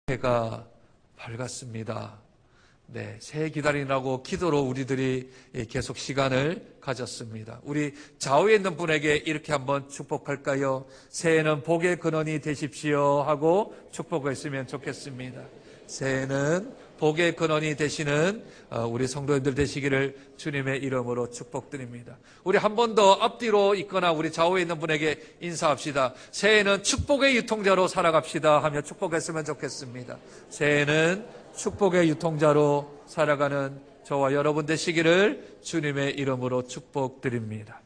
해가 밝았습니다. 네, 새해 기다리라고 기도로 우리들이 계속 시간을 가졌습니다. 우리 좌우에 있는 분에게 이렇게 한번 축복할까요? 새해는 복의 근원이 되십시오 하고 축복했으면 좋겠습니다. 새해는 복의 근원이 되시는 우리 성도님들 되시기를 주님의 이름으로 축복드립니다. 우리 한 번 더 앞뒤로 있거나 우리 좌우에 있는 분에게 인사합시다. 새해는 축복의 유통자로 살아갑시다 하며 축복했으면 좋겠습니다. 새해는 축복의 유통자로 살아가는 저와 여러분 되시기를 주님의 이름으로 축복드립니다.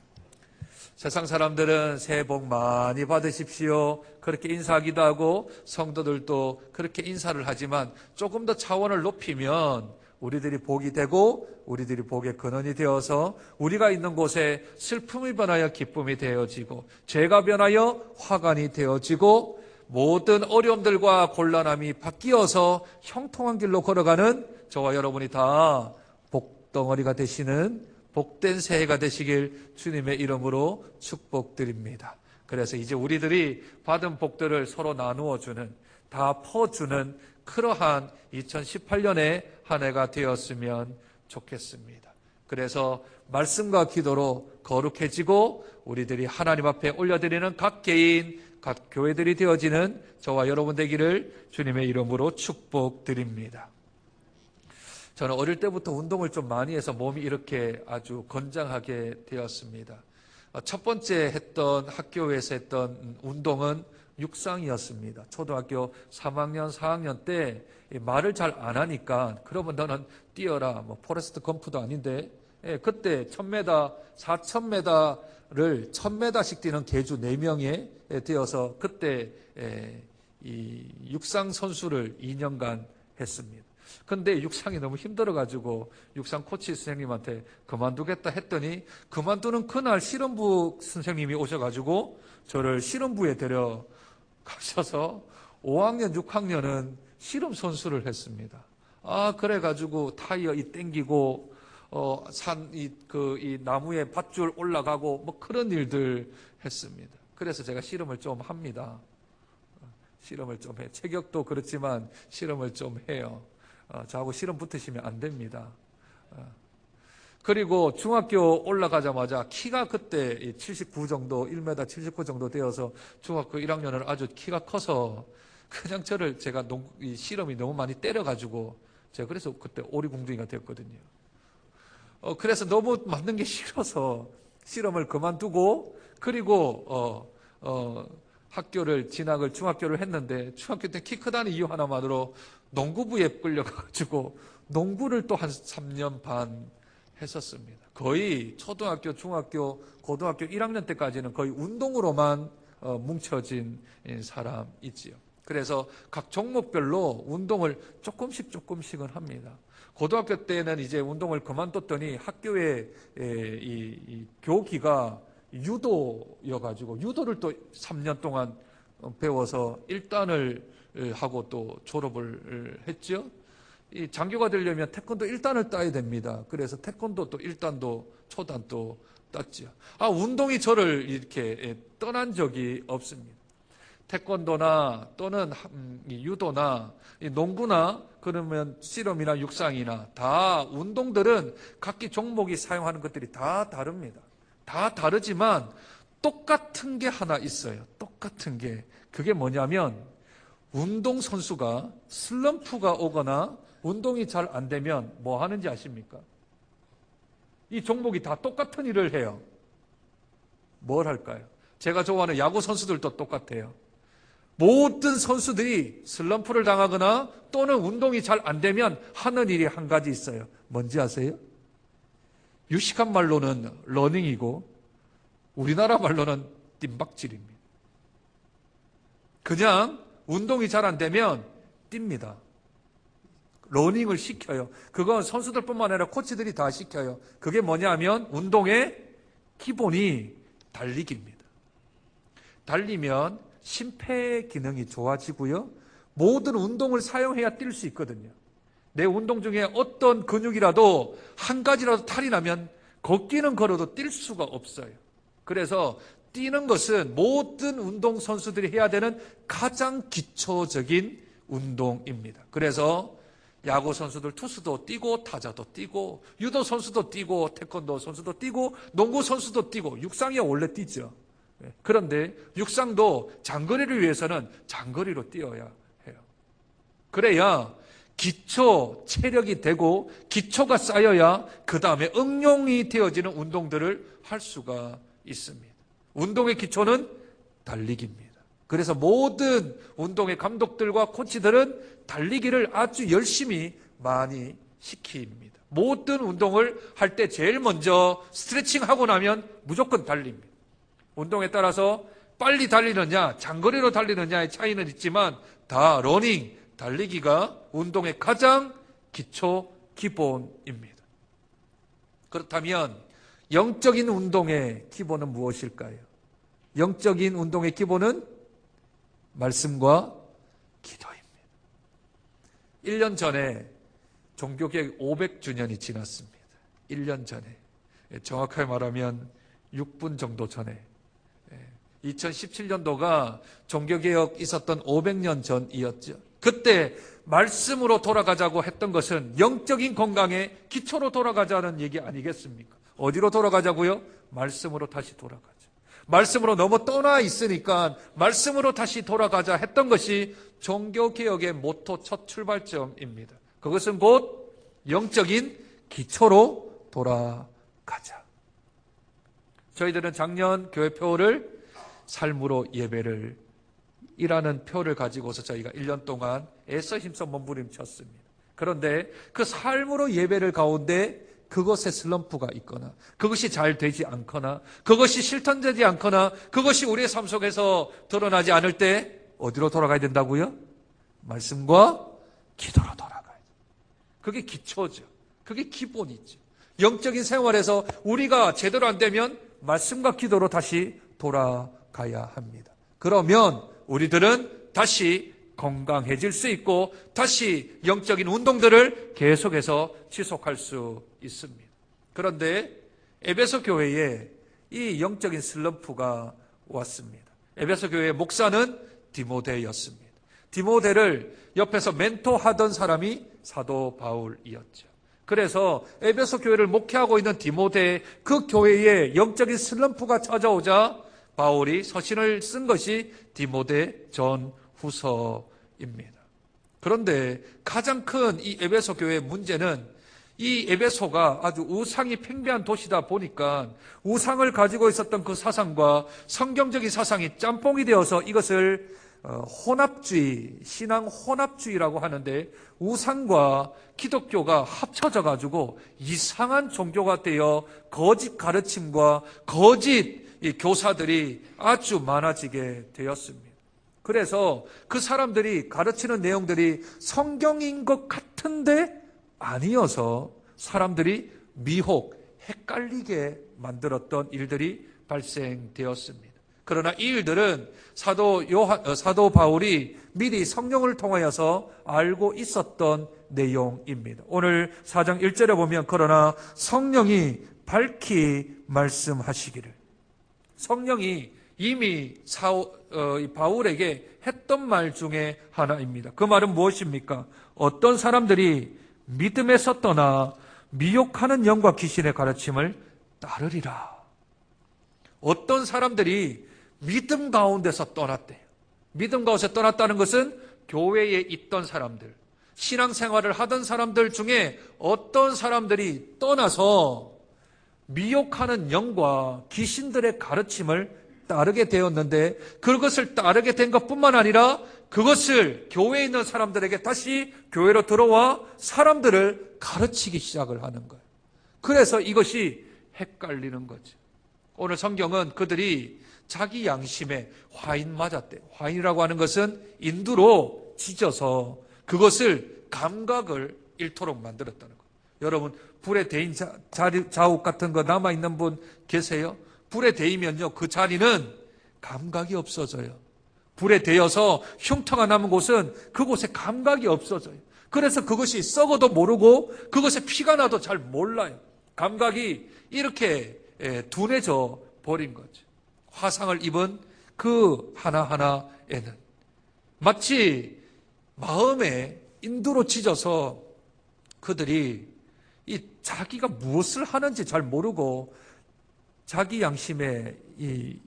세상 사람들은 새해 복 많이 받으십시오 그렇게 인사하기도 하고 성도들도 그렇게 인사를 하지만 조금 더 차원을 높이면 우리들이 복이 되고 우리들이 복의 근원이 되어서 우리가 있는 곳에 슬픔이 변하여 기쁨이 되어지고 죄가 변하여 화관이 되어지고 모든 어려움들과 곤란함이 바뀌어서 형통한 길로 걸어가는 저와 여러분이 다 복덩어리가 되시는 복된 새해가 되시길 주님의 이름으로 축복드립니다. 그래서 이제 우리들이 받은 복들을 서로 나누어주는, 다 퍼주는 그러한 2018년의 한 해가 되었으면 좋겠습니다. 그래서 말씀과 기도로 거룩해지고 우리들이 하나님 앞에 올려드리는 각 개인, 각 교회들이 되어지는 저와 여러분 되기를 주님의 이름으로 축복드립니다. 저는 어릴 때부터 운동을 좀 많이 해서 몸이 이렇게 아주 건장하게 되었습니다. 첫 번째 했던 학교에서 했던 운동은 육상이었습니다. 초등학교 3학년, 4학년 때 말을 잘 안 하니까 그러면 너는 뛰어라. 포레스트 검프도 아닌데 그때 1000m, 4000m를 1000m씩 뛰는 계주 4명에 되어서 그때 이 육상 선수를 2년간 했습니다. 근데 육상이 너무 힘들어가지고 육상 코치 선생님한테 그만두겠다 했더니 그만두는 그날 실험부 선생님이 오셔가지고 저를 실험부에 데려가셔서 5학년, 6학년은 실험 선수를 했습니다. 그래가지고 타이어 땡기고 이 나무에 밧줄 올라가고 그런 일들 했습니다. 그래서 제가 실험을 좀 합니다. 실험을 좀 해요. 체격도 그렇지만 실험을 좀 해요. 저하고 실험 붙으시면 안 됩니다. 그리고 중학교 올라가자마자 키가 그때 79 정도, 1m 79 정도 되어서 중학교 1학년은 아주 키가 커서 그냥 제가 이 실험이 너무 많이 때려가지고 제가 그래서 그때 오리궁둥이가 됐거든요. 그래서 너무 맞는 게 싫어서 실험을 그만두고 그리고 진학을 중학교를 했는데 중학교 때 키 크다는 이유 하나만으로 농구부에 끌려가지고 농구를 또 한 3년 반 했었습니다. 거의 초등학교, 중학교, 고등학교 1학년 때까지는 거의 운동으로만 뭉쳐진 사람이지요. 그래서 각 종목별로 운동을 조금씩은 합니다. 고등학교 때는 이제 운동을 그만뒀더니 학교에 이 교기가 유도여가지고 유도를 또 3년 동안 배워서 1단을 하고 또 졸업을 했죠. 이 장교가 되려면 태권도 1단을 따야 됩니다. 그래서 태권도 또 1단도 초단도 땄죠. 운동이 저를 이렇게 떠난 적이 없습니다. 태권도나 또는 유도나 농구나 그러면 씨름이나 육상이나 다 운동들은 각기 종목이 사용하는 것들이 다 다릅니다. 다 다르지만 똑같은 게 하나 있어요. 똑같은 게. 그게 뭐냐면 운동선수가 슬럼프가 오거나 운동이 잘 안 되면 뭐 하는지 아십니까? 이 종목이 다 똑같은 일을 해요. 뭘 할까요? 제가 좋아하는 야구 선수들도 똑같아요. 모든 선수들이 슬럼프를 당하거나 또는 운동이 잘 안 되면 하는 일이 한 가지 있어요. 뭔지 아세요? 유식한 말로는 러닝이고 우리나라 말로는 뜀박질입니다. 그냥 운동이 잘 안 되면 뜁니다. 러닝을 시켜요. 그건 선수들뿐만 아니라 코치들이 다 시켜요. 그게 뭐냐면 운동의 기본이 달리기입니다. 달리면 심폐 기능이 좋아지고요. 모든 운동을 사용해야 뛸 수 있거든요. 내 운동 중에 어떤 근육이라도 한 가지라도 탈이 나면 걷기는 걸어도 뛸 수가 없어요. 그래서 뛰는 것은 모든 운동선수들이 해야 되는 가장 기초적인 운동입니다. 그래서 야구 선수들 투수도 뛰고 타자도 뛰고 유도 선수도 뛰고 태권도 선수도 뛰고 농구 선수도 뛰고 육상이 원래 뛰죠. 그런데 육상도 장거리를 위해서는 장거리로 뛰어야 해요. 그래야 기초 체력이 되고 기초가 쌓여야 그 다음에 응용이 되어지는 운동들을 할 수가 있습니다. 운동의 기초는 달리기입니다. 그래서 모든 운동의 감독들과 코치들은 달리기를 아주 열심히 많이 시킵니다. 모든 운동을 할 때 제일 먼저 스트레칭하고 나면 무조건 달립니다. 운동에 따라서 빨리 달리느냐 장거리로 달리느냐의 차이는 있지만 다 러닝, 달리기가 운동의 가장 기초 기본입니다. 그렇다면 영적인 운동의 기본은 무엇일까요? 영적인 운동의 기본은 말씀과 기도입니다. 1년 전에 종교개혁 500주년이 지났습니다. 1년 전에, 정확하게 말하면 6분 정도 전에 2017년도가 종교개혁 있었던 500년 전이었죠. 그때 말씀으로 돌아가자고 했던 것은 영적인 건강의 기초로 돌아가자는 얘기 아니겠습니까? 어디로 돌아가자고요? 말씀으로 다시 돌아가자. 말씀으로 너무 떠나 있으니까 말씀으로 다시 돌아가자 했던 것이 종교개혁의 모토 첫 출발점입니다. 그것은 곧 영적인 기초로 돌아가자. 저희들은 작년 교회표를 삶으로 예배를 이라는 표를 가지고서 저희가 1년 동안 애써 힘써 몸부림쳤습니다. 그런데 그 삶으로 예배를 가운데 그것에 슬럼프가 있거나 그것이 잘 되지 않거나 그것이 실천되지 않거나 그것이 우리의 삶 속에서 드러나지 않을 때 어디로 돌아가야 된다고요? 말씀과 기도로 돌아가야 돼요. 그게 기초죠. 그게 기본이죠. 영적인 생활에서 우리가 제대로 안 되면 말씀과 기도로 다시 돌아가야 합니다. 그러면 우리들은 다시 건강해질 수 있고 다시 영적인 운동들을 계속해서 지속할 수 있습니다. 그런데 에베소 교회에 이 영적인 슬럼프가 왔습니다. 에베소 교회의 목사는 디모데였습니다. 디모데를 옆에서 멘토하던 사람이 사도 바울이었죠. 그래서 에베소 교회를 목회하고 있는 디모데 그 교회에 영적인 슬럼프가 찾아오자 바울이 서신을 쓴 것이 디모데 전후서입니다. 그런데 가장 큰 이 에베소 교회의 문제는 이 에베소가 아주 우상이 팽배한 도시다 보니까 우상을 가지고 있었던 그 사상과 성경적인 사상이 짬뽕이 되어서 이것을 혼합주의, 신앙 혼합주의라고 하는데 우상과 기독교가 합쳐져 가지고 이상한 종교가 되어 거짓 가르침과 거짓 교사들이 아주 많아지게 되었습니다. 그래서 그 사람들이 가르치는 내용들이 성경인 것 같은데 아니어서 사람들이 미혹, 헷갈리게 만들었던 일들이 발생되었습니다. 그러나 이 일들은 사도 바울이 미리 성령을 통하여서 알고 있었던 내용입니다. 오늘 4장 1절에 보면 그러나 성령이 밝히 말씀하시기를, 성령이 이미 바울에게 했던 말 중에 하나입니다. 그 말은 무엇입니까? 어떤 사람들이 믿음에서 떠나 미혹하는 영과 귀신의 가르침을 따르리라. 어떤 사람들이 믿음 가운데서 떠났대요. 믿음 가운데서 떠났다는 것은 교회에 있던 사람들, 신앙생활을 하던 사람들 중에 어떤 사람들이 떠나서 미혹하는 영과 귀신들의 가르침을 따르게 되었는데 그것을 따르게 된 것뿐만 아니라 그것을 교회에 있는 사람들에게 다시 교회로 들어와 사람들을 가르치기 시작을 하는 거예요. 그래서 이것이 헷갈리는 거죠. 오늘 성경은 그들이 자기 양심에 화인 맞았대요. 화인이라고 하는 것은 인두로 찢어서 그것을 감각을 잃도록 만들었다는 거예요. 여러분, 불에 데인 자욱 같은 거 남아있는 분 계세요? 불에 데이면요, 그 자리는 감각이 없어져요. 불에 데여서 흉터가 남은 곳은 그곳에 감각이 없어져요. 그래서 그것이 썩어도 모르고 그것에 피가 나도 잘 몰라요. 감각이 이렇게 둔해져 버린 거죠. 화상을 입은 그 하나하나에는 마치 마음에 인두로 찢어서 그들이 이 자기가 무엇을 하는지 잘 모르고 자기 양심에 이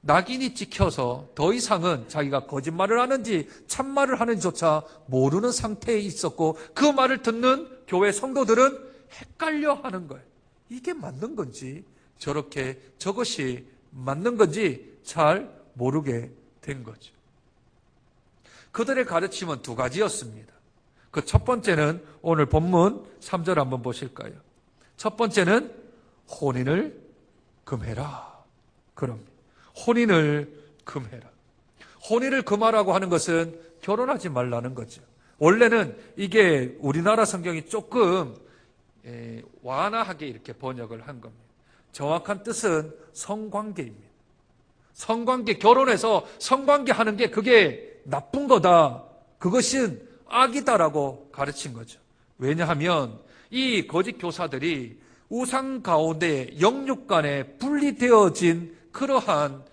낙인이 찍혀서 더 이상은 자기가 거짓말을 하는지 참말을 하는지조차 모르는 상태에 있었고, 그 말을 듣는 교회 성도들은 헷갈려 하는 거예요. 이게 맞는 건지, 저것이 맞는 건지 잘 모르게 된 거죠. 그들의 가르침은 두 가지였습니다. 그 첫 번째는 오늘 본문 3절 한번 보실까요? 첫 번째는 혼인을 금해라. 그럽니다. 혼인을 금해라. 혼인을 금하라고 하는 것은 결혼하지 말라는 거죠. 원래는 이게 우리나라 성경이 조금 완화하게 이렇게 번역을 한 겁니다. 정확한 뜻은 성관계입니다. 성관계, 결혼해서 성관계 하는 게 그게 나쁜 거다. 그것은 악이다라고 가르친 거죠. 왜냐하면 이 거짓 교사들이 우상 가운데 영육 간에 분리되어진 그러한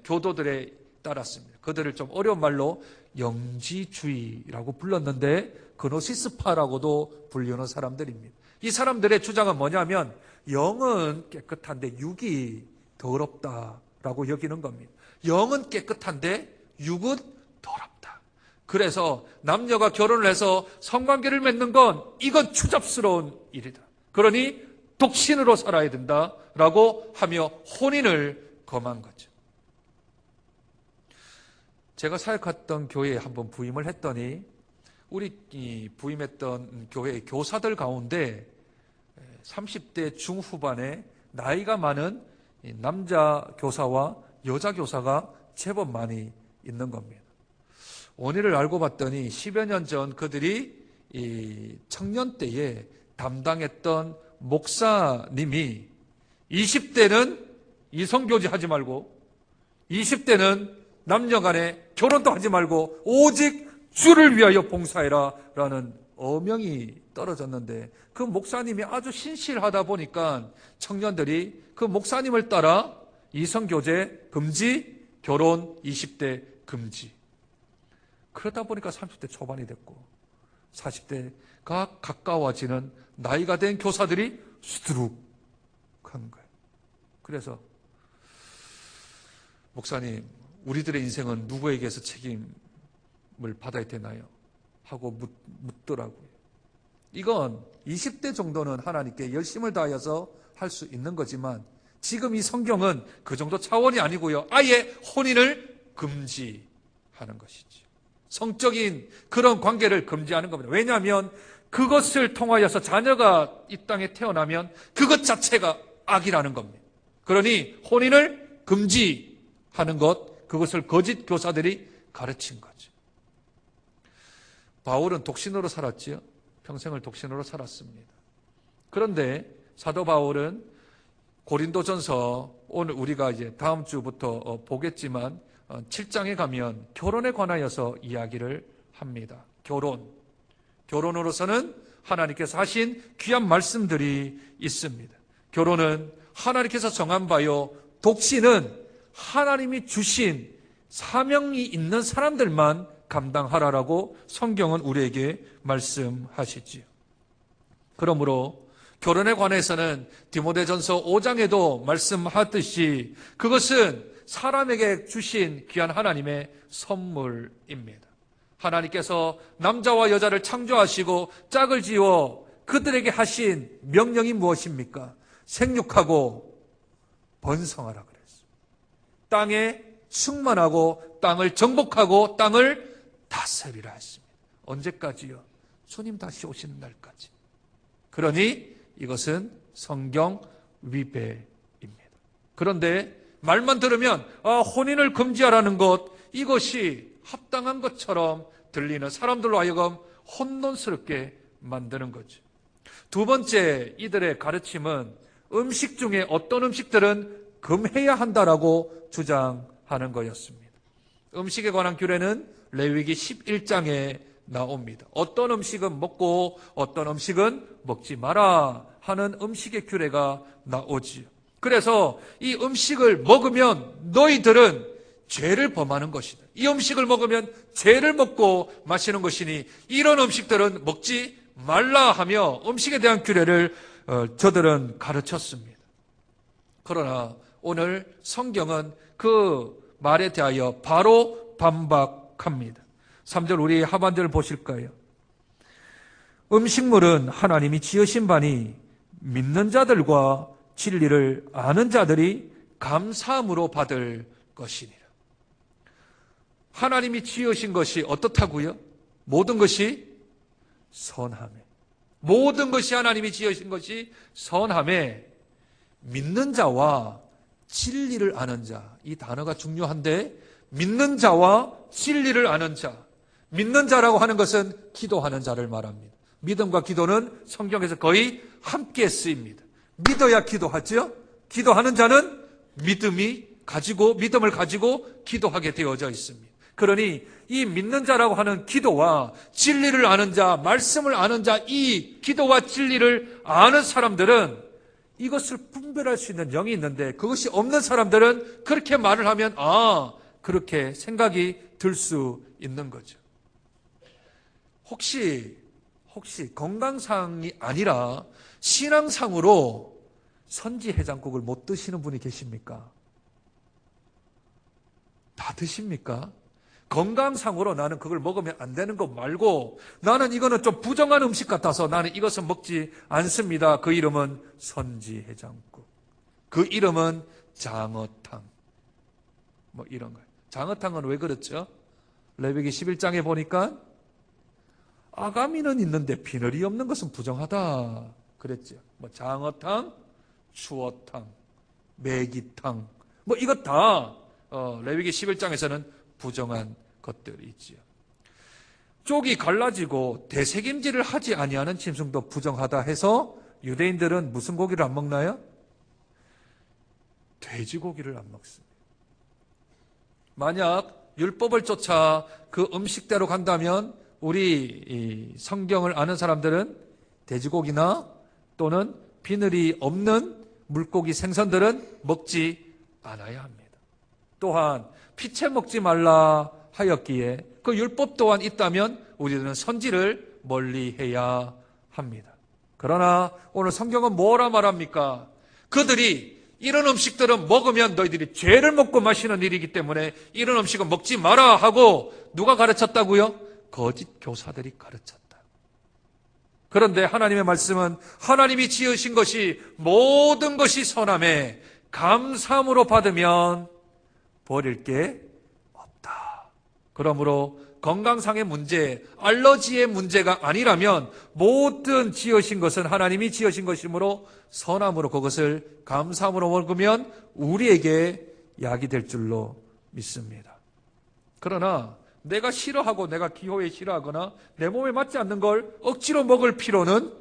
교도들에 따랐습니다. 그들을 좀 어려운 말로 영지주의라고 불렀는데 그노시스파라고도 불리는 사람들입니다. 이 사람들의 주장은 뭐냐면 영은 깨끗한데 육이 더럽다라고 여기는 겁니다. 영은 깨끗한데 육은 더럽다. 그래서 남녀가 결혼을 해서 성관계를 맺는 건 이건 추잡스러운 일이다. 그러니 독신으로 살아야 된다라고 하며 혼인을 금한 거죠. 제가 사역했던 교회에 한번 부임을 했더니 우리 부임했던 교회의 교사들 가운데 30대 중후반에 나이가 많은 남자 교사와 여자 교사가 제법 많이 있는 겁니다. 원인을 알고 봤더니 10여 년 전 그들이 이 청년 때에 담당했던 목사님이 20대는 이성교제 하지 말고 20대는 남녀간에 결혼도 하지 말고 오직 주를 위하여 봉사해라 라는 어명이 떨어졌는데, 그 목사님이 아주 신실하다 보니까 청년들이 그 목사님을 따라 이성교제 금지, 결혼 20대 금지. 그러다 보니까 30대 초반이 됐고 40대가 가까워지는 나이가 된 교사들이 수두룩 한 거예요. 그래서 목사님, 우리들의 인생은 누구에게서 책임을 받아야 되나요? 하고 묻더라고요. 이건 20대 정도는 하나님께 열심을 다하여서 할 수 있는 거지만 지금 이 성경은 그 정도 차원이 아니고요. 아예 혼인을 금지하는 것이죠. 성적인 그런 관계를 금지하는 겁니다. 왜냐하면 그것을 통하여서 자녀가 이 땅에 태어나면 그것 자체가 악이라는 겁니다. 그러니 혼인을 금지하는 것, 그것을 거짓 교사들이 가르친 거죠. 바울은 독신으로 살았지요. 평생을 독신으로 살았습니다. 그런데 사도 바울은 고린도전서, 오늘 우리가 이제 다음 주부터 보겠지만 7장에 가면 결혼에 관하여서 이야기를 합니다. 결혼으로서는 하나님께서 하신 귀한 말씀들이 있습니다. 결혼은 하나님께서 정한 바요, 독신은 하나님이 주신 사명이 있는 사람들만 감당하라라고 성경은 우리에게 말씀하시지요. 그러므로 결혼에 관해서는 디모데전서 5장에도 말씀하듯이 그것은 사람에게 주신 귀한 하나님의 선물입니다. 하나님께서 남자와 여자를 창조하시고 짝을 지어 그들에게 하신 명령이 무엇입니까? 생육하고 번성하라 그랬어요. 땅에 충만하고 땅을 정복하고 땅을 다스리라 했습니다. 언제까지요? 주님 다시 오시는 날까지. 그러니 이것은 성경 위배입니다. 그런데 말만 들으면 혼인을 금지하라는 것, 이것이 합당한 것처럼 들리는 사람들로 하여금 혼돈스럽게 만드는 거죠. 두 번째, 이들의 가르침은 음식 중에 어떤 음식들은 금해야 한다라고 주장하는 거였습니다. 음식에 관한 규례는 레위기 11장에 나옵니다. 어떤 음식은 먹고 어떤 음식은 먹지 마라 하는 음식의 규례가 나오지요. 그래서 이 음식을 먹으면 너희들은 죄를 범하는 것이다. 이 음식을 먹으면 죄를 먹고 마시는 것이니 이런 음식들은 먹지 말라 하며 음식에 대한 규례를 저들은 가르쳤습니다. 그러나 오늘 성경은 그 말에 대하여 바로 반박합니다. 3절 우리 하반절을 보실까요? 음식물은 하나님이 지으신 바니 믿는 자들과 진리를 아는 자들이 감사함으로 받을 것이니라. 하나님이 지으신 것이 어떻다고요? 모든 것이 선하매. 모든 것이 하나님이 지으신 것이 선하매 믿는 자와 진리를 아는 자. 이 단어가 중요한데 믿는 자와 진리를 아는 자. 믿는 자라고 하는 것은 기도하는 자를 말합니다. 믿음과 기도는 성경에서 거의 함께 쓰입니다. 믿어야 기도하죠. 기도하는 자는 믿음을 가지고 기도하게 되어져 있습니다. 그러니 이 믿는 자라고 하는 기도와 진리를 아는 자, 말씀을 아는 자, 이 기도와 진리를 아는 사람들은 이것을 분별할 수 있는 영이 있는데 그것이 없는 사람들은 그렇게 말을 하면 그렇게 생각이 들 수 있는 거죠. 혹시 건강상이 아니라 신앙상으로 선지 해장국을 못 드시는 분이 계십니까? 다 드십니까? 건강상으로 나는 그걸 먹으면 안 되는 거 말고 나는 이거는 좀 부정한 음식 같아서 나는 이것은 먹지 않습니다. 그 이름은 선지 해장국. 그 이름은 장어탕. 뭐 이런 거예요. 장어탕은 왜 그렇죠? 레위기 11장에 보니까 아가미는 있는데 비늘이 없는 것은 부정하다 그랬죠. 뭐 장어탕, 추어탕, 메기탕 뭐 이것 다 레위기 11장에서는 부정한 것들이 있지요. 쪽이 갈라지고 대책임질을 하지 아니하는 짐승도 부정하다 해서 유대인들은 무슨 고기를 안 먹나요? 돼지고기를 안 먹습니다. 만약 율법을 쫓아 그 음식대로 간다면 우리 성경을 아는 사람들은 돼지고기나 또는 비늘이 없는 물고기 생선들은 먹지 않아야 합니다. 또한 피채 먹지 말라 하였기에 그 율법 또한 있다면 우리들은 선지를 멀리해야 합니다. 그러나 오늘 성경은 뭐라 말합니까? 그들이 이런 음식들은 먹으면 너희들이 죄를 먹고 마시는 일이기 때문에 이런 음식은 먹지 마라 하고 누가 가르쳤다고요? 거짓 교사들이 가르쳤다. 그런데 하나님의 말씀은 하나님이 지으신 것이 모든 것이 선함에 감사함으로 받으면 버릴 게 없다. 그러므로 건강상의 문제, 알러지의 문제가 아니라면 모든 지으신 것은 하나님이 지으신 것이므로 선함으로 그것을 감사함으로 먹으면 우리에게 약이 될 줄로 믿습니다. 그러나 내가 싫어하고 내가 기호에 싫어하거나 내 몸에 맞지 않는 걸 억지로 먹을 필요는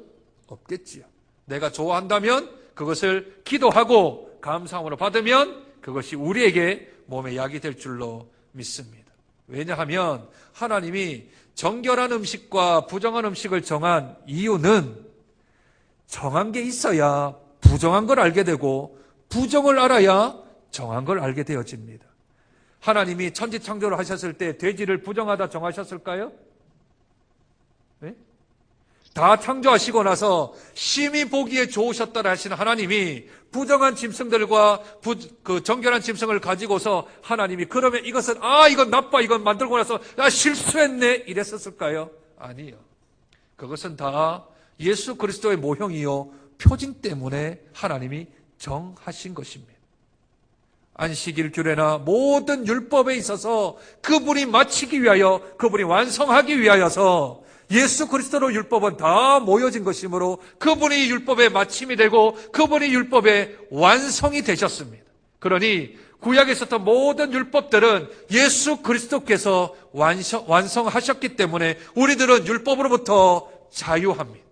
없겠지요. 내가 좋아한다면 그것을 기도하고 감사함으로 받으면 그것이 우리에게 몸에 약이 될 줄로 믿습니다. 왜냐하면 하나님이 정결한 음식과 부정한 음식을 정한 이유는 정한 게 있어야 부정한 걸 알게 되고 부정을 알아야 정한 걸 알게 되어집니다. 하나님이 천지창조를 하셨을 때 돼지를 부정하다 정하셨을까요? 네? 다 창조하시고 나서 심히 보기에 좋으셨다라 하시는 하나님이 부정한 짐승들과 그 정결한 짐승을 가지고서 하나님이 그러면 이것은 이건 나빠 이건 만들고 나서 실수했네 이랬었을까요? 아니요. 그것은 다 예수 그리스도의 모형이요 표징 때문에 하나님이 정하신 것입니다. 안식일 규례나 모든 율법에 있어서 그분이 마치기 위하여 그분이 완성하기 위하여서 예수 그리스도로 율법은 다 모여진 것이므로 그분이 율법의 마침이 되고 그분이 율법의 완성이 되셨습니다. 그러니 구약에 있었던 모든 율법들은 예수 그리스도께서 완성하셨기 때문에 우리들은 율법으로부터 자유합니다.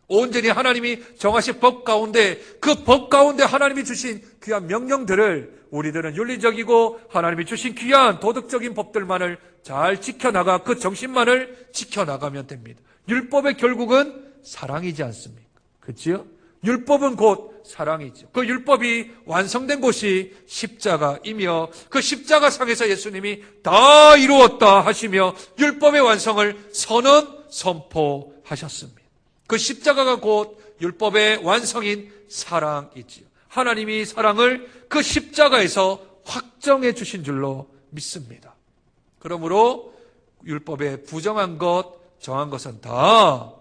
온전히 하나님이 정하신 법 가운데 그 법 가운데 하나님이 주신 귀한 명령들을 우리들은 윤리적이고 하나님이 주신 귀한 도덕적인 법들만을 잘 지켜나가 그 정신만을 지켜나가면 됩니다. 율법의 결국은 사랑이지 않습니까? 그렇지요? 율법은 곧 사랑이죠. 그 율법이 완성된 곳이 십자가이며 그 십자가상에서 예수님이 다 이루었다 하시며 율법의 완성을 선포하셨습니다. 그 십자가가 곧 율법의 완성인 사랑이지요. 하나님이 사랑을 그 십자가에서 확정해 주신 줄로 믿습니다. 그러므로 율법에 부정한 것, 정한 것은 다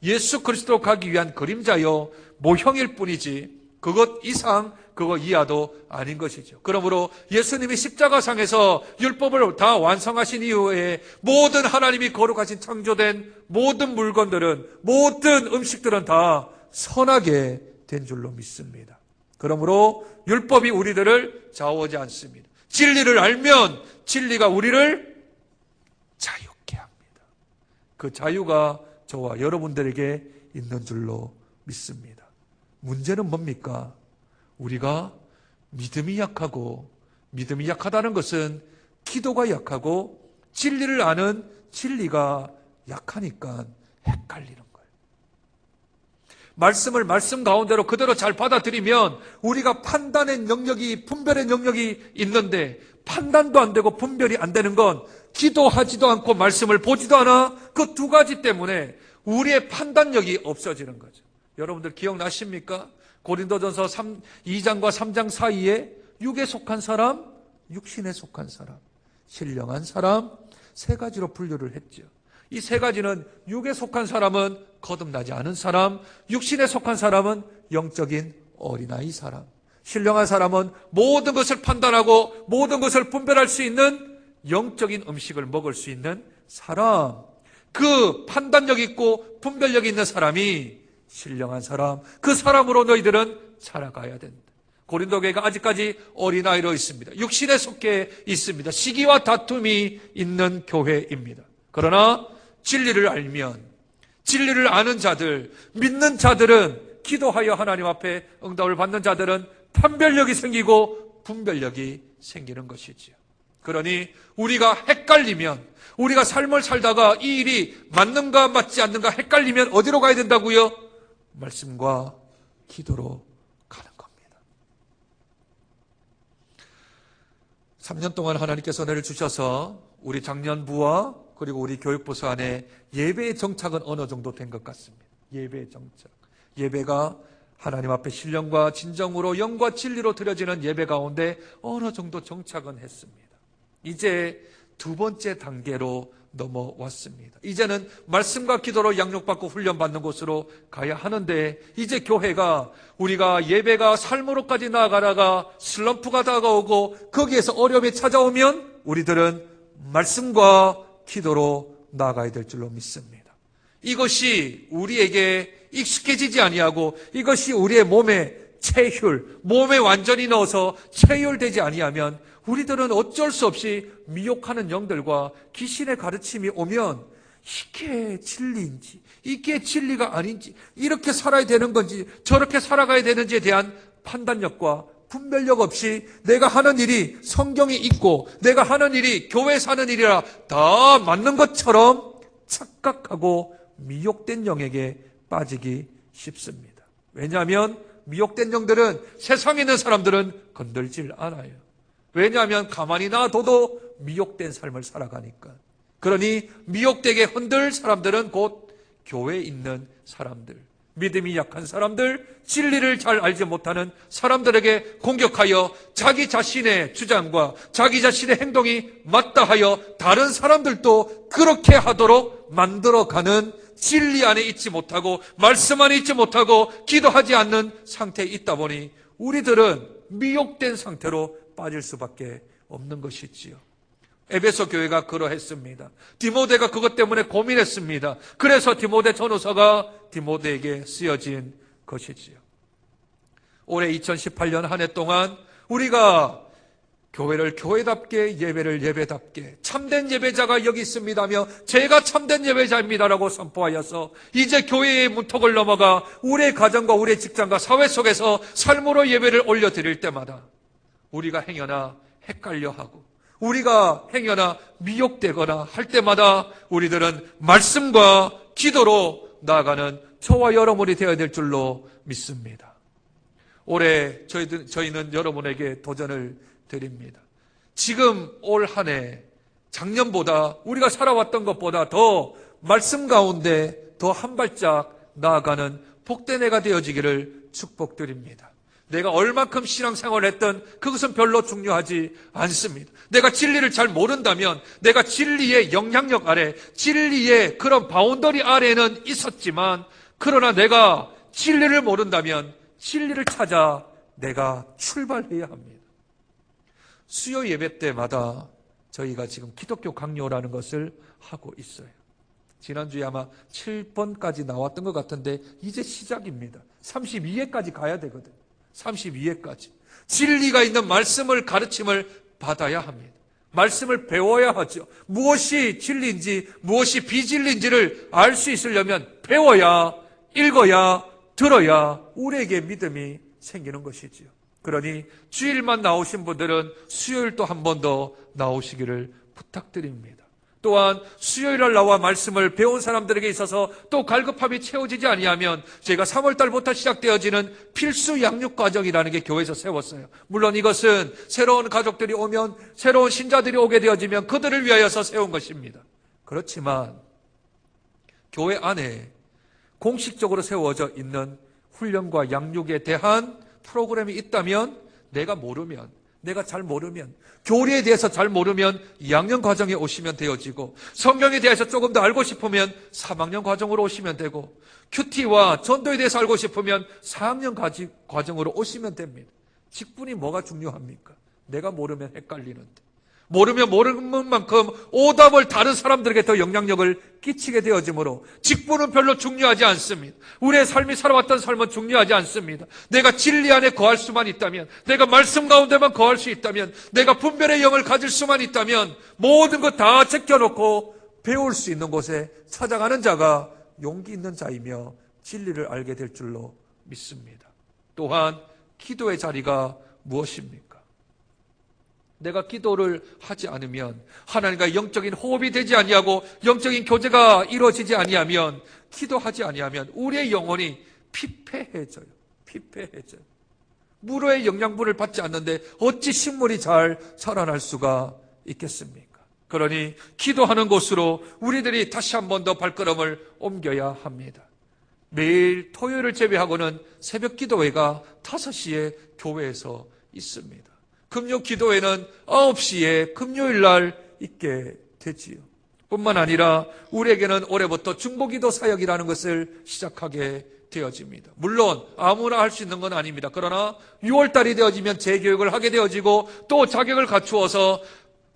예수 그리스도로 가기 위한 그림자요 모형일 뿐이지 그것 이상, 그것 이하도 아닌 것이죠. 그러므로 예수님이 십자가상에서 율법을 다 완성하신 이후에 모든 하나님이 거룩하신 창조된 모든 물건들은, 모든 음식들은 다 선하게 된 줄로 믿습니다. 그러므로 율법이 우리들을 좌우하지 않습니다. 진리를 알면 진리가 우리를 자유케 합니다. 그 자유가 저와 여러분들에게 있는 줄로 믿습니다. 문제는 뭡니까? 우리가 믿음이 약하고, 믿음이 약하다는 것은 기도가 약하고 진리를 아는 진리가 약하니까 헷갈리는 거예요. 말씀을 말씀 가운데로 그대로 잘 받아들이면 우리가 판단의 영역이, 분별의 영역이 있는데 판단도 안 되고 분별이 안 되는 건 기도하지도 않고 말씀을 보지도 않아. 그 두 가지 때문에 우리의 판단력이 없어지는 거죠. 여러분들 기억나십니까? 고린도전서 2장과 3장 사이에 육에 속한 사람, 육신에 속한 사람, 신령한 사람, 세 가지로 분류를 했죠. 이 세 가지는 육에 속한 사람은 거듭나지 않은 사람, 육신에 속한 사람은 영적인 어린아이 사람, 신령한 사람은 모든 것을 판단하고 모든 것을 분별할 수 있는 영적인 음식을 먹을 수 있는 사람, 그 판단력 있고 분별력 있는 사람이 신령한 사람, 그 사람으로 너희들은 살아가야 된다. 고린도 교회가 아직까지 어린아이로 있습니다. 육신에 속해 있습니다. 시기와 다툼이 있는 교회입니다. 그러나 진리를 알면, 진리를 아는 자들, 믿는 자들은, 기도하여 하나님 앞에 응답을 받는 자들은 판별력이 생기고 분별력이 생기는 것이지요. 그러니 우리가 헷갈리면, 우리가 삶을 살다가 이 일이 맞는가 맞지 않는가 헷갈리면 어디로 가야 된다고요? 말씀과 기도로 가는 겁니다. 3년 동안 하나님께서 은혜를 주셔서 우리 장년부와 그리고 우리 교육부서 안에 예배의 정착은 어느 정도 된 것 같습니다. 예배의 정착. 예배가 하나님 앞에 신령과 진정으로 영과 진리로 드려지는 예배 가운데 어느 정도 정착은 했습니다. 이제 두 번째 단계로 넘어왔습니다. 이제는 말씀과 기도로 양육받고 훈련받는 곳으로 가야 하는데, 이제 교회가 우리가 예배가 삶으로까지 나아가다가 슬럼프가 다가오고 거기에서 어려움이 찾아오면 우리들은 말씀과 기도로 나아가야 될 줄로 믿습니다. 이것이 우리에게 익숙해지지 아니하고 이것이 우리의 몸에 체휼, 몸에 완전히 넣어서 체휼되지 아니하면 우리들은 어쩔 수 없이 미혹하는 영들과 귀신의 가르침이 오면 이게 진리인지, 이게 진리가 아닌지, 이렇게 살아야 되는 건지, 저렇게 살아가야 되는지에 대한 판단력과 분별력 없이 내가 하는 일이 성경이 있고 내가 하는 일이 교회에서 하는 일이라 다 맞는 것처럼 착각하고 미혹된 영에게 빠지기 쉽습니다. 왜냐하면 미혹된 영들은 세상에 있는 사람들은 건들질 않아요. 왜냐하면 가만히 놔둬도 미혹된 삶을 살아가니까. 그러니 미혹되게 흔들 사람들은 곧 교회에 있는 사람들, 믿음이 약한 사람들, 진리를 잘 알지 못하는 사람들에게 공격하여 자기 자신의 주장과 자기 자신의 행동이 맞다 하여 다른 사람들도 그렇게 하도록 만들어가는, 진리 안에 있지 못하고 말씀 안에 있지 못하고 기도하지 않는 상태에 있다 보니 우리들은 미혹된 상태로 빠질 수밖에 없는 것이지요. 에베소 교회가 그러했습니다. 디모데가 그것 때문에 고민했습니다. 그래서 디모데 전후서가 디모데에게 쓰여진 것이지요. 올해 2018년 한 해 동안 우리가 교회를 교회답게, 예배를 예배답게, 참된 예배자가 여기 있습니다며 제가 참된 예배자입니다라고 선포하여서 이제 교회의 문턱을 넘어가 우리의 가정과 우리의 직장과 사회 속에서 삶으로 예배를 올려드릴 때마다 우리가 행여나 헷갈려하고 우리가 행여나 미혹되거나 할 때마다 우리들은 말씀과 기도로 나아가는 저와 여러분이 되어야 될 줄로 믿습니다. 올해 저희는 여러분에게 도전을 드립니다. 지금 올 한 해 작년보다 우리가 살아왔던 것보다 더 말씀 가운데 더 한 발짝 나아가는 복된 해가 되어지기를 축복드립니다. 내가 얼만큼 신앙생활을 했든 그것은 별로 중요하지 않습니다. 내가 진리를 잘 모른다면 내가 진리의 영향력 아래, 진리의 그런 바운더리 아래는 있었지만, 그러나 내가 진리를 모른다면 진리를 찾아 내가 출발해야 합니다. 수요 예배 때마다 저희가 지금 기독교 강요라는 것을 하고 있어요. 지난주에 아마 7번까지 나왔던 것 같은데 이제 시작입니다. 32회까지 가야 되거든요. 32회까지. 진리가 있는 말씀을 가르침을 받아야 합니다. 말씀을 배워야 하죠. 무엇이 진리인지 무엇이 비진리인지를 알 수 있으려면 배워야, 읽어야, 들어야 우리에게 믿음이 생기는 것이지요. 그러니 주일만 나오신 분들은 수요일 또 한 번 더 나오시기를 부탁드립니다. 또한 수요일날 나와 말씀을 배운 사람들에게 있어서 또 갈급함이 채워지지 아니하면 저희가 3월달부터 시작되어지는 필수 양육 과정이라는 게 교회에서 세웠어요. 물론 이것은 새로운 가족들이 오면, 새로운 신자들이 오게 되어지면 그들을 위하여서 세운 것입니다. 그렇지만 교회 안에 공식적으로 세워져 있는 훈련과 양육에 대한 프로그램이 있다면, 내가 잘 모르면, 교리에 대해서 잘 모르면 2학년 과정에 오시면 되어지고, 성경에 대해서 조금 더 알고 싶으면 3학년 과정으로 오시면 되고, 큐티와 전도에 대해서 알고 싶으면 4학년 과정으로 오시면 됩니다. 직분이 뭐가 중요합니까? 내가 모르면 헷갈리는데. 모르면 모르는 만큼 오답을 다른 사람들에게 더 영향력을 끼치게 되어지므로 직분은 별로 중요하지 않습니다. 우리의 삶이 살아왔던 삶은 중요하지 않습니다. 내가 진리 안에 거할 수만 있다면, 내가 말씀 가운데만 거할 수 있다면, 내가 분별의 영을 가질 수만 있다면 모든 것 다 제껴놓고 배울 수 있는 곳에 찾아가는 자가 용기 있는 자이며 진리를 알게 될 줄로 믿습니다. 또한 기도의 자리가 무엇입니까? 내가 기도를 하지 않으면, 하나님과 영적인 호흡이 되지 아니하고 영적인 교제가 이루어지지 아니하면, 기도하지 아니하면 우리의 영혼이 피폐해져요. 물의 영양분을 받지 않는데 어찌 식물이 잘 자라날 수가 있겠습니까? 그러니 기도하는 곳으로 우리들이 다시 한 번 더 발걸음을 옮겨야 합니다. 매일 토요일을 제외하고는 새벽 기도회가 5시에 교회에서 있습니다. 금요 기도회는 9시에 금요일 날 있게 되지요. 뿐만 아니라 우리에게는 올해부터 중보기도 사역이라는 것을 시작하게 되어집니다. 물론 아무나 할 수 있는 건 아닙니다. 그러나 6월달이 되어지면 재교육을 하게 되어지고 또 자격을 갖추어서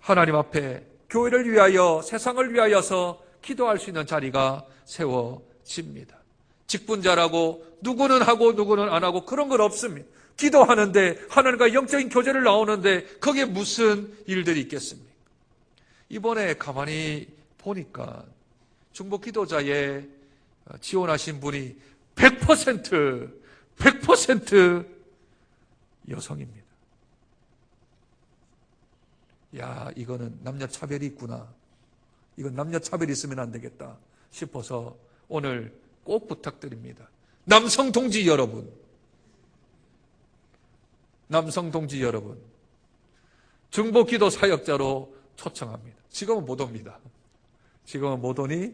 하나님 앞에 교회를 위하여, 세상을 위하여서 기도할 수 있는 자리가 세워집니다. 직분자라고 누구는 하고 누구는 안 하고 그런 건 없습니다. 기도하는데, 하나님과 영적인 교제를 나오는데 거기에 무슨 일들이 있겠습니까? 이번에 가만히 보니까 중보 기도자에 지원하신 분이 100% 여성입니다. 야, 이거는 남녀 차별이 있구나. 이건 남녀 차별이 있으면 안 되겠다 싶어서 오늘 꼭 부탁드립니다. 남성 동지 여러분, 중보 기도 사역자로 초청합니다. 지금은 못 옵니다. 지금은 못 오니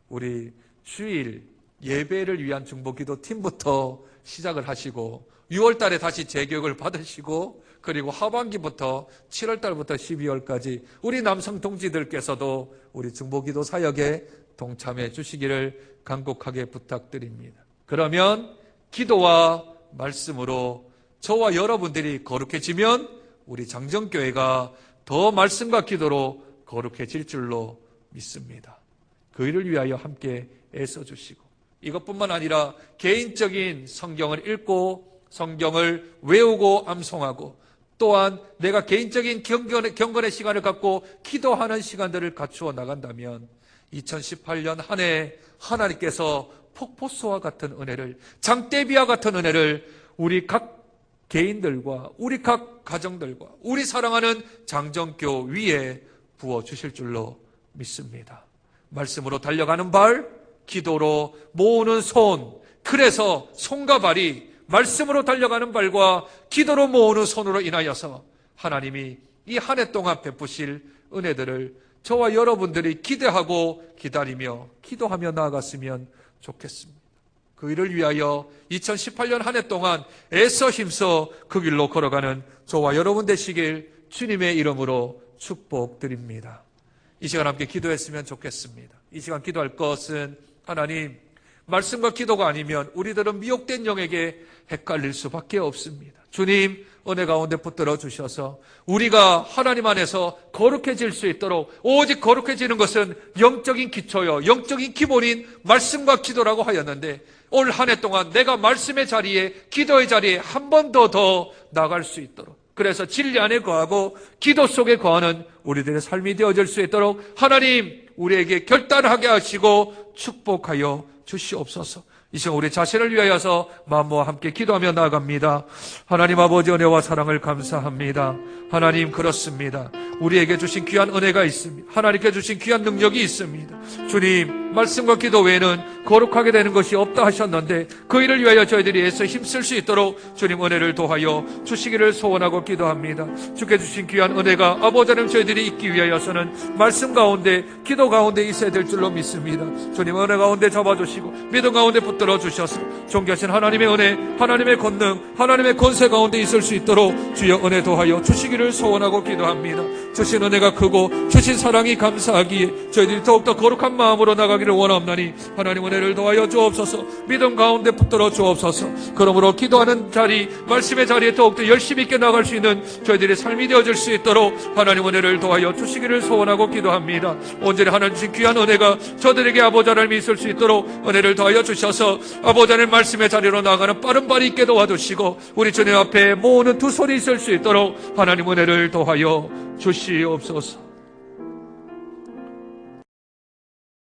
우리 주일 예배를 위한 중보 기도 팀부터 시작을 하시고 6월 달에 다시 재교육을 받으시고, 그리고 하반기부터 7월 달부터 12월까지 우리 남성 동지들께서도 우리 중보 기도 사역에 동참해 주시기를 간곡하게 부탁드립니다. 그러면 기도와 말씀으로 저와 여러분들이 거룩해지면 우리 장정교회가 더 말씀과 기도로 거룩해질 줄로 믿습니다. 그 일을 위하여 함께 애써주시고, 이것뿐만 아니라 개인적인 성경을 읽고 성경을 외우고 암송하고, 또한 내가 개인적인 경건의 시간을 갖고 기도하는 시간들을 갖추어 나간다면 2018년 한 해 하나님께서 폭포수와 같은 은혜를, 장대비와 같은 은혜를 우리 각 개인들과 우리 각 가정들과 우리 사랑하는 장정교 위에 부어주실 줄로 믿습니다. 말씀으로 달려가는 발, 기도로 모으는 손, 그래서 손과 발이 말씀으로 달려가는 발과 기도로 모으는 손으로 인하여서 하나님이 이 한 해 동안 베푸실 은혜들을 저와 여러분들이 기대하고 기다리며 기도하며 나아갔으면 좋겠습니다. 그 일을 위하여 2018년 한 해 동안 애써 힘써 그 길로 걸어가는 저와 여러분 되시길 주님의 이름으로 축복드립니다. 이 시간 함께 기도했으면 좋겠습니다. 이 시간 기도할 것은 하나님, 말씀과 기도가 아니면 우리들은 미혹된 영에게 헷갈릴 수밖에 없습니다. 주님, 은혜 가운데 붙들어 주셔서 우리가 하나님 안에서 거룩해질 수 있도록, 오직 거룩해지는 것은 영적인 기초요, 영적인 기본인 말씀과 기도라고 하였는데 올 한 해 동안 내가 말씀의 자리에, 기도의 자리에 한 번 더 나갈 수 있도록, 그래서 진리 안에 거하고 기도 속에 거하는 우리들의 삶이 되어질 수 있도록 하나님 우리에게 결단하게 하시고 축복하여 주시옵소서. 이 시간 우리 자신을 위하여서 마음과 함께 기도하며 나아갑니다. 하나님 아버지, 은혜와 사랑을 감사합니다. 하나님, 그렇습니다. 우리에게 주신 귀한 은혜가 있습니다. 하나님께 주신 귀한 능력이 있습니다. 주님, 말씀과 기도 외에는 거룩하게 되는 것이 없다 하셨는데 그 일을 위하여 저희들이 애써 힘쓸 수 있도록 주님 은혜를 도하여 주시기를 소원하고 기도합니다. 주께 주신 귀한 은혜가 아버지 하나님 저희들이 있기 위하여서는 말씀 가운데, 기도 가운데 있어야 될 줄로 믿습니다. 주님 은혜 가운데 잡아주시고 믿음 가운데 붙들어 주셔서 존귀하신 하나님의 은혜, 하나님의 권능, 하나님의 권세 가운데 있을 수 있도록 주여 은혜 도하여 주시기를 소원하고 기도합니다. 주신 은혜가 크고 주신 사랑이 감사하기에 저희들이 더욱더 거룩한 마음으로 나가기를 원하옵나니 하나님 은혜를 도하여 주옵소서. 믿음 가운데 붙들어 주옵소서. 그러므로 기도하는 자리, 말씀의 자리에 더욱더 열심히 있게 나갈 수 있는 저희들의 삶이 되어질 수 있도록 하나님 은혜를 도하여 주시기를 소원하고 기도합니다. 온전히 하나님 주신 귀한 은혜가 저들에게 아버지 하나님이 있을 수 있도록 은혜를 더하여 주셔서 아버지 하나님 말씀의 자리로 나가는 빠른 발이 있게 도와주시고 우리 주님 앞에 모으는 두 손이 있을 수 있도록 하나님 은혜를 더하여 주시옵소서.